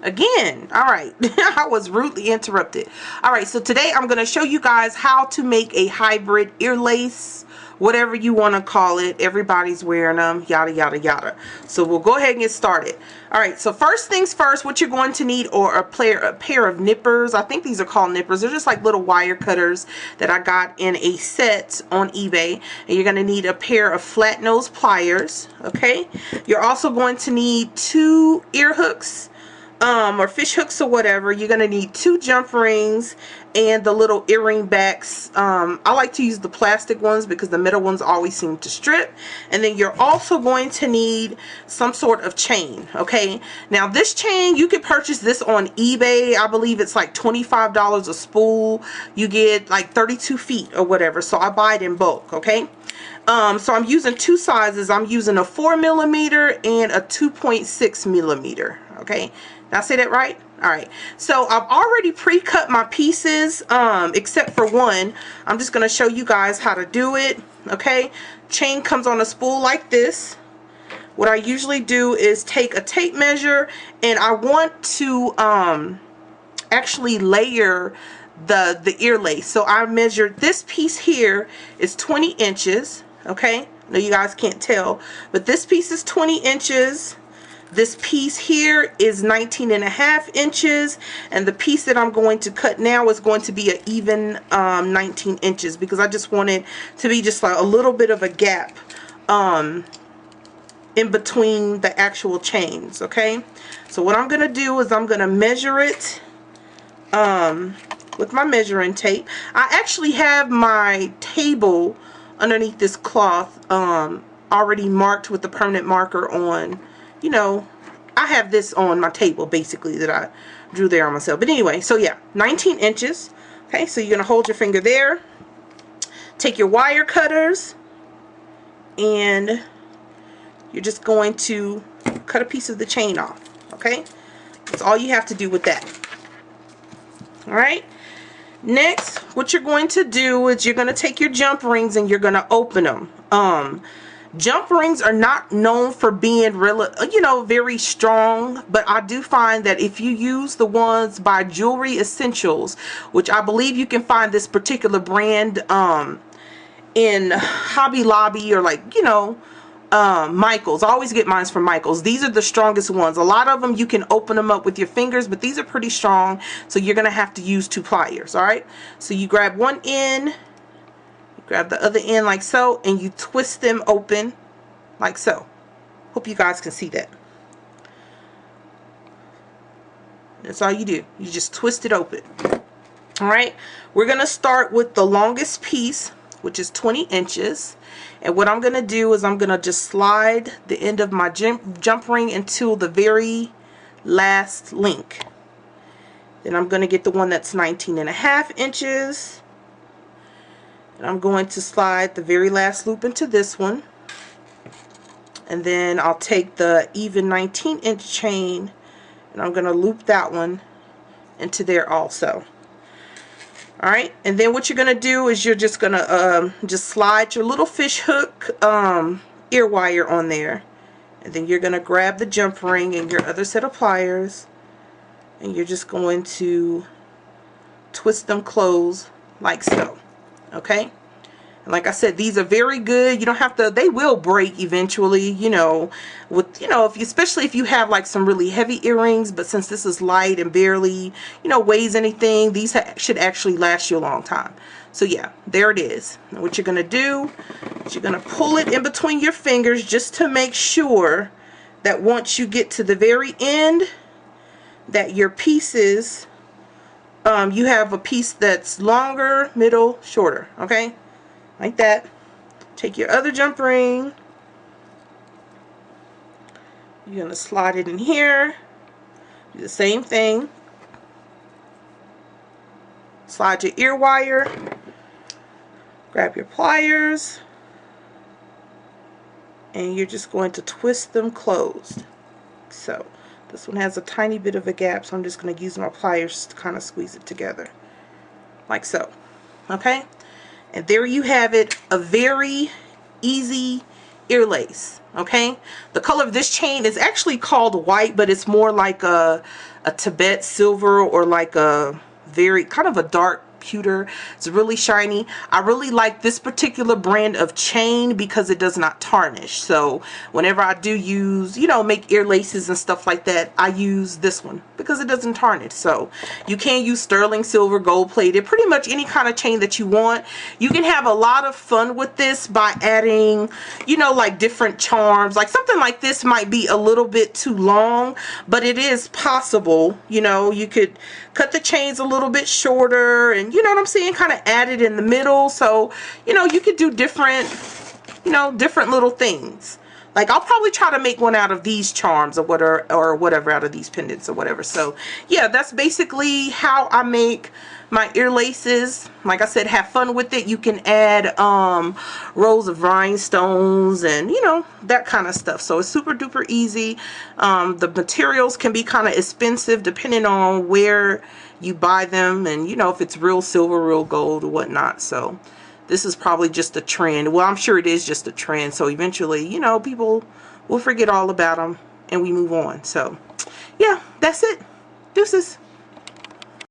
again. All right. I was rudely interrupted. All right, so today I'm going to show you guys how to make a hybrid ear lace, whatever you want to call it. Everybody's wearing them, yada yada yada. So we'll go ahead and get started. All right, so first things first, what you're going to need are a pair of nippers. I think these are called nippers. They're just like little wire cutters that I got in a set on eBay. And you're going to need a pair of flat nose pliers. Okay, you're also going to need 2 ear hooks, or fish hooks or whatever. You're going to need 2 jump rings and the little earring backs. I like to use the plastic ones because the metal ones always seem to strip. And then you're also going to need some sort of chain. Okay, now this chain, you can purchase this on eBay. I believe it's like $25 a spool. You get like 32 feet or whatever, so I buy it in bulk. Okay, so I'm using 2 sizes. I'm using a 4mm and a 2.6mm. Okay, did I say that right? All right, so I've already pre-cut my pieces, except for one. I'm just going to show you guys how to do it. Okay, chain comes on a spool like this. What I usually do is take a tape measure, and I want to actually layer the ear lace. So I measured this piece here is 20 inches. Okay, I know you guys can't tell, but this piece is 20 inches. This piece here is 19.5 inches, and the piece that I'm going to cut now is going to be an even 19 inches because I just want it to be just like a little bit of a gap in between the actual chains. Okay, so what I'm going to do is I'm going to measure it with my measuring tape. I actually have my table underneath this cloth already marked with the permanent marker on. You know, I have this on my table basically that I drew there on myself. But anyway, so yeah, 19 inches. Okay, so you're going to hold your finger there. Take your wire cutters, and you're just going to cut a piece of the chain off. Okay, that's all you have to do with that. All right, next, what you're going to do is you're going to take your jump rings and you're going to open them. Jump rings are not known for being really, very strong, but I do find that if you use the ones by Jewelry Essentials, which I believe you can find this particular brand in Hobby Lobby or Michael's. I always get mine from Michael's. These are the strongest ones. A lot of them you can open them up with your fingers, but these are pretty strong, so you're going to have to use 2 pliers. All right, so you grab one end, grab the other end like so, and you twist them open like so. Hope you guys can see that. That's all you do. You just twist it open. Alright, we're going to start with the longest piece, which is 20 inches. And what I'm going to do is I'm going to just slide the end of my jump ring until the very last link. Then I'm going to get the one that's 19.5 inches. And I'm going to slide the very last loop into this one, and then I'll take the even 19-inch chain and I'm going to loop that one into there also. Alright, and then what you're going to do is you're just going to just slide your little fish hook ear wire on there, and then you're going to grab the jump ring and your other set of pliers, and you're just going to twist them closed like so. Okay, and like I said, these are very good. You don't have to, they will break eventually, especially if you have like some really heavy earrings, but since this is light and barely, weighs anything, these should actually last you a long time. So yeah, there it is. And what you're going to do is you're going to pull it in between your fingers just to make sure that once you get to the very end, that your pieces, you have a piece that's longer, middle, shorter. Okay, like that. Take your other jump ring, you're going to slide it in here, do the same thing, slide your ear wire, grab your pliers, and you're just going to twist them closed. So this one has a tiny bit of a gap, so I'm just going to use my pliers to kind of squeeze it together like so. Okay, and there you have it, a very easy ear lace. Okay, the color of this chain is actually called white, but it's more like a Tibet silver, or like a very kind of a dark pewter. It's really shiny. I really like this particular brand of chain because it does not tarnish. So whenever I do use, you know, make ear laces and stuff like that, I use this one because it doesn't tarnish. So you can use sterling silver, gold plated, pretty much any kind of chain that you want. You can have a lot of fun with this by adding, you know, like different charms. Like something like this might be a little bit too long, but it is possible. You know, you could cut the chains a little bit shorter, and you know what I'm saying, kind of add it in the middle. So, you know, you could do different, you know, different little things. Like I'll probably try to make one out of these charms or whatever, out of these pendants or whatever. So yeah, that's basically how I make my ear laces. Like I said, have fun with it. You can add rows of rhinestones and, you know, that kind of stuff. So it's super duper easy. The materials can be kind of expensive depending on where you buy them, and you know, if it's real silver, real gold, or whatnot. So this is probably just a trend. Well, I'm sure it is just a trend. So eventually, you know, people will forget all about them and we move on. So yeah, that's it. Deuces.